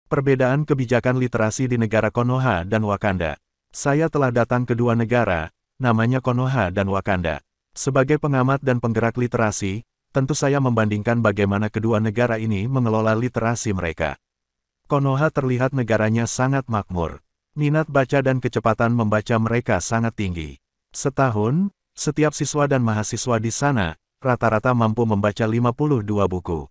Perbedaan kebijakan literasi di negara Konoha dan Wakanda. Saya telah datang ke dua negara, namanya Konoha dan Wakanda. Sebagai pengamat dan penggerak literasi, tentu saya membandingkan bagaimana kedua negara ini mengelola literasi mereka. Konoha terlihat negaranya sangat makmur. Minat baca dan kecepatan membaca mereka sangat tinggi. Setahun, setiap siswa dan mahasiswa di sana, rata-rata mampu membaca 52 buku.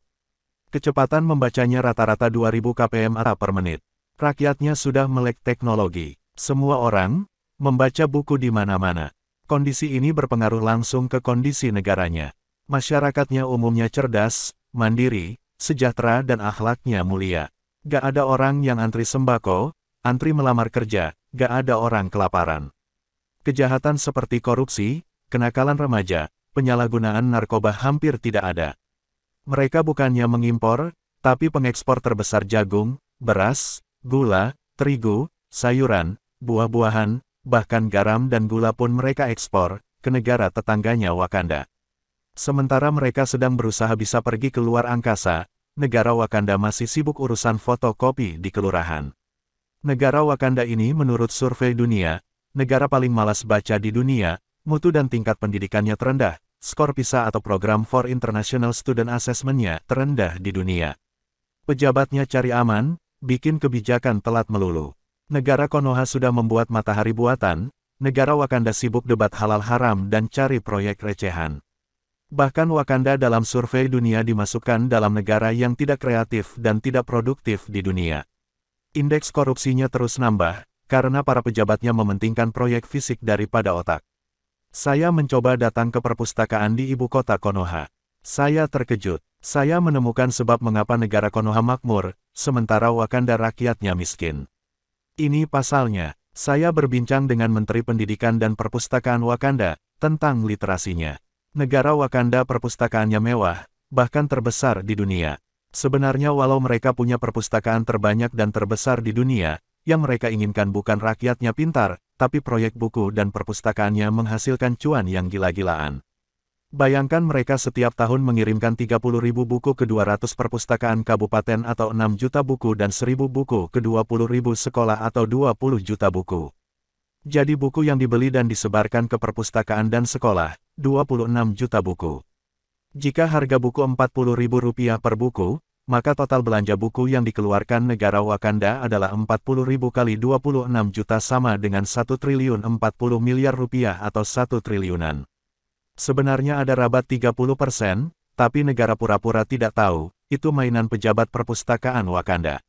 Kecepatan membacanya rata-rata 2000 kpm per menit. Rakyatnya sudah melek teknologi. Semua orang membaca buku di mana-mana. Kondisi ini berpengaruh langsung ke kondisi negaranya. Masyarakatnya umumnya cerdas, mandiri, sejahtera dan akhlaknya mulia. Gak ada orang yang antri sembako, antri melamar kerja, gak ada orang kelaparan. Kejahatan seperti korupsi, kenakalan remaja, penyalahgunaan narkoba hampir tidak ada. Mereka bukannya mengimpor, tapi pengekspor terbesar jagung, beras, gula, terigu, sayuran, buah-buahan, bahkan garam dan gula pun mereka ekspor ke negara tetangganya Wakanda. Sementara mereka sedang berusaha bisa pergi ke luar angkasa, negara Wakanda masih sibuk urusan fotokopi di kelurahan. Negara Wakanda ini menurut survei dunia, negara paling malas baca di dunia, mutu dan tingkat pendidikannya terendah. Skor PISA atau program for International Student Assessment-nya terendah di dunia. Pejabatnya cari aman, bikin kebijakan telat melulu. Negara Konoha sudah membuat matahari buatan, negara Wakanda sibuk debat halal haram dan cari proyek recehan. Bahkan Wakanda dalam survei dunia dimasukkan dalam negara yang tidak kreatif dan tidak produktif di dunia. Indeks korupsinya terus nambah, karena para pejabatnya mementingkan proyek fisik daripada otak. Saya mencoba datang ke perpustakaan di ibu kota Konoha. Saya terkejut. Saya menemukan sebab mengapa negara Konoha makmur, sementara Wakanda rakyatnya miskin. Ini pasalnya. Saya berbincang dengan Menteri Pendidikan dan Perpustakaan Wakanda, tentang literasinya. Negara Wakanda perpustakaannya mewah, bahkan terbesar di dunia. Sebenarnya walau mereka punya perpustakaan terbanyak dan terbesar di dunia, yang mereka inginkan bukan rakyatnya pintar, tapi proyek buku dan perpustakaannya menghasilkan cuan yang gila-gilaan. Bayangkan mereka setiap tahun mengirimkan 30.000 buku ke 200 perpustakaan kabupaten atau 6 juta buku dan 1.000 buku ke 20.000 sekolah atau 20 juta buku. Jadi buku yang dibeli dan disebarkan ke perpustakaan dan sekolah, 26 juta buku. Jika harga buku Rp40.000 per buku, maka total belanja buku yang dikeluarkan negara Wakanda adalah 40.000 kali 26 juta sama dengan 1.040 miliar rupiah atau 1 triliunan. Sebenarnya ada rabat 30%, tapi negara pura-pura tidak tahu, itu mainan pejabat perpustakaan Wakanda.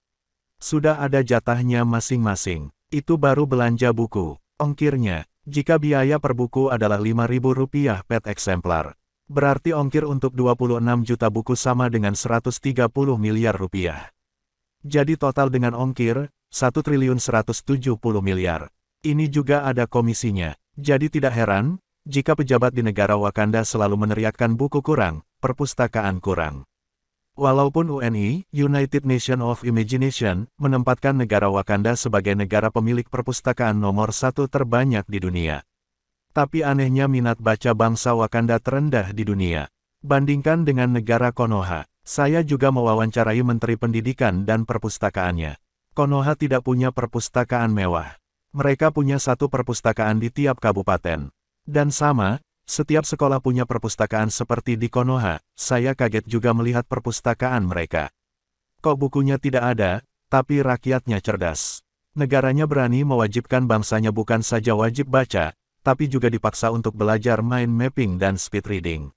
Sudah ada jatahnya masing-masing. Itu baru belanja buku. Ongkirnya, jika biaya per buku adalah Rp5.000 per eksemplar. Berarti ongkir untuk 26 juta buku sama dengan 130 miliar rupiah. Jadi total dengan ongkir, 1.170 miliar. Ini juga ada komisinya. Jadi tidak heran, jika pejabat di negara Wakanda selalu meneriakkan buku kurang, perpustakaan kurang. Walaupun UNI, United Nations of Imagination, menempatkan negara Wakanda sebagai negara pemilik perpustakaan nomor 1 terbanyak di dunia. Tapi anehnya minat baca bangsa Wakanda terendah di dunia. Bandingkan dengan negara Konoha. Saya juga mewawancarai Menteri Pendidikan dan Perpustakaannya. Konoha tidak punya perpustakaan mewah. Mereka punya satu perpustakaan di tiap kabupaten. Dan sama, setiap sekolah punya perpustakaan seperti di Konoha. Saya kaget juga melihat perpustakaan mereka. Kok bukunya tidak ada, tapi rakyatnya cerdas. Negaranya berani mewajibkan bangsanya bukan saja wajib baca, tapi juga dipaksa untuk belajar mind mapping dan speed reading.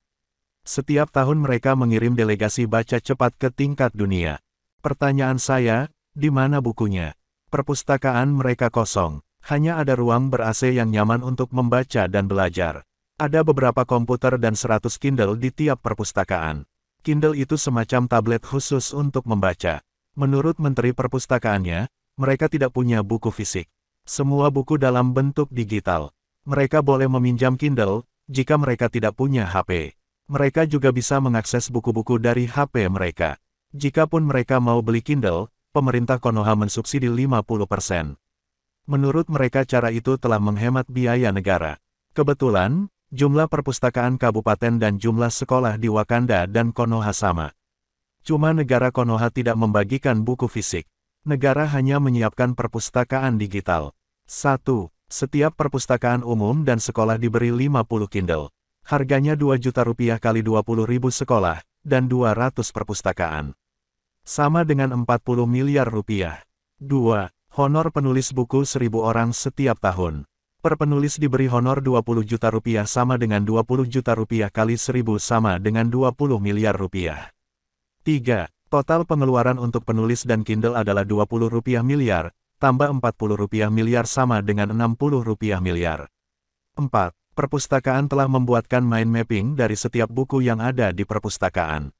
Setiap tahun mereka mengirim delegasi baca cepat ke tingkat dunia. Pertanyaan saya, di mana bukunya? Perpustakaan mereka kosong. Hanya ada ruang ber-AC yang nyaman untuk membaca dan belajar. Ada beberapa komputer dan 100 Kindle di tiap perpustakaan. Kindle itu semacam tablet khusus untuk membaca. Menurut Menteri Perpustakaannya, mereka tidak punya buku fisik. Semua buku dalam bentuk digital. Mereka boleh meminjam Kindle, jika mereka tidak punya HP. Mereka juga bisa mengakses buku-buku dari HP mereka. Jikapun mereka mau beli Kindle, pemerintah Konoha mensubsidi 50%. Menurut mereka cara itu telah menghemat biaya negara. Kebetulan, jumlah perpustakaan kabupaten dan jumlah sekolah di Wakanda dan Konoha sama. Cuma negara Konoha tidak membagikan buku fisik. Negara hanya menyiapkan perpustakaan digital. 1. Setiap perpustakaan umum dan sekolah diberi 50 Kindle. Harganya 2 juta rupiah kali 20.000 sekolah, dan 200 perpustakaan. Sama dengan 40 miliar rupiah. 2. Honor penulis buku 1.000 orang setiap tahun. Per penulis diberi honor 20 juta rupiah sama dengan 20 juta rupiah kali 1.000 sama dengan 20 miliar rupiah. 3. Total pengeluaran untuk penulis dan Kindle adalah 20 rupiah miliar, tambah 40 rupiah miliar sama dengan 60 rupiah miliar. 4. Perpustakaan telah membuatkan mind mapping dari setiap buku yang ada di perpustakaan.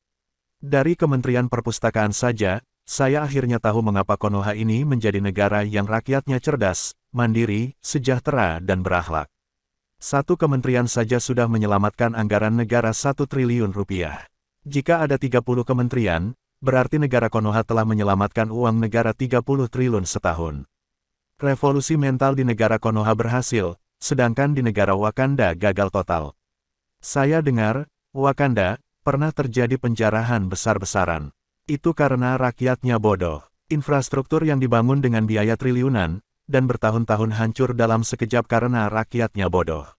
Dari Kementerian Perpustakaan saja, saya akhirnya tahu mengapa Konoha ini menjadi negara yang rakyatnya cerdas, mandiri, sejahtera dan berakhlak. Satu kementerian saja sudah menyelamatkan anggaran negara 1 triliun rupiah. Jika ada 30 kementerian, berarti negara Konoha telah menyelamatkan uang negara 30 triliun setahun. Revolusi mental di negara Konoha berhasil, sedangkan di negara Wakanda gagal total. Saya dengar, Wakanda pernah terjadi penjarahan besar-besaran. Itu karena rakyatnya bodoh. Infrastruktur yang dibangun dengan biaya triliunan, dan bertahun-tahun hancur dalam sekejap karena rakyatnya bodoh.